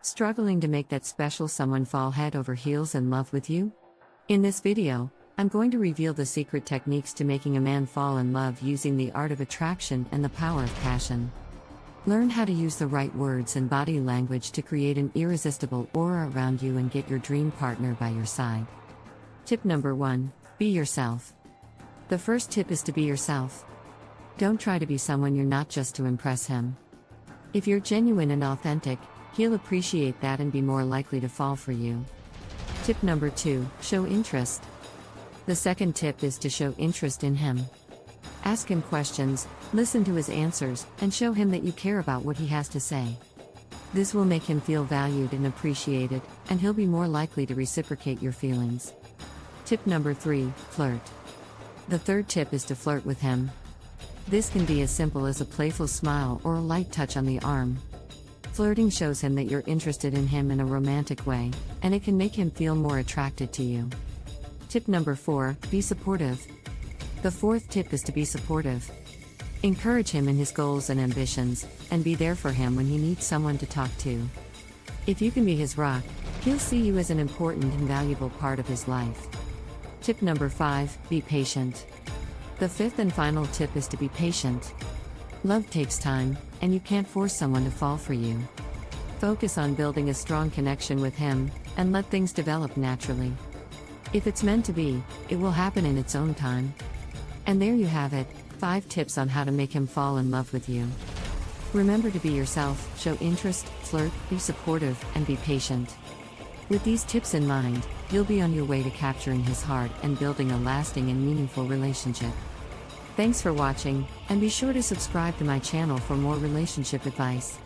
Struggling to make that special someone fall head over heels in love with you? In this video, I'm going to reveal the secret techniques to making a man fall in love using the art of attraction and the power of passion. Learn how to use the right words and body language to create an irresistible aura around you and get your dream partner by your side. Tip number 1: be yourself. The first tip is to be yourself. Don't try to be someone you're not just to impress him. If you're genuine and authentic, he'll appreciate that and be more likely to fall for you. Tip number 2: show interest. The second tip is to show interest in him. Ask him questions, listen to his answers, and show him that you care about what he has to say. This will make him feel valued and appreciated, and he'll be more likely to reciprocate your feelings. Tip number 3: flirt. The third tip is to flirt with him. This can be as simple as a playful smile or a light touch on the arm. Flirting shows him that you're interested in him in a romantic way, and it can make him feel more attracted to you. Tip number 4: be supportive. The fourth tip is to be supportive. Encourage him in his goals and ambitions, and be there for him when he needs someone to talk to. If you can be his rock, he'll see you as an important and valuable part of his life. Tip number 5: be patient. The fifth and final tip is to be patient. Love takes time, and you can't force someone to fall for you. Focus on building a strong connection with him, and let things develop naturally. If it's meant to be, it will happen in its own time. And there you have it, 5 tips on how to make him fall in love with you. Remember to be yourself, show interest, flirt, be supportive, and be patient. With these tips in mind, you'll be on your way to capturing his heart and building a lasting and meaningful relationship. Thanks for watching, and be sure to subscribe to my channel for more relationship advice.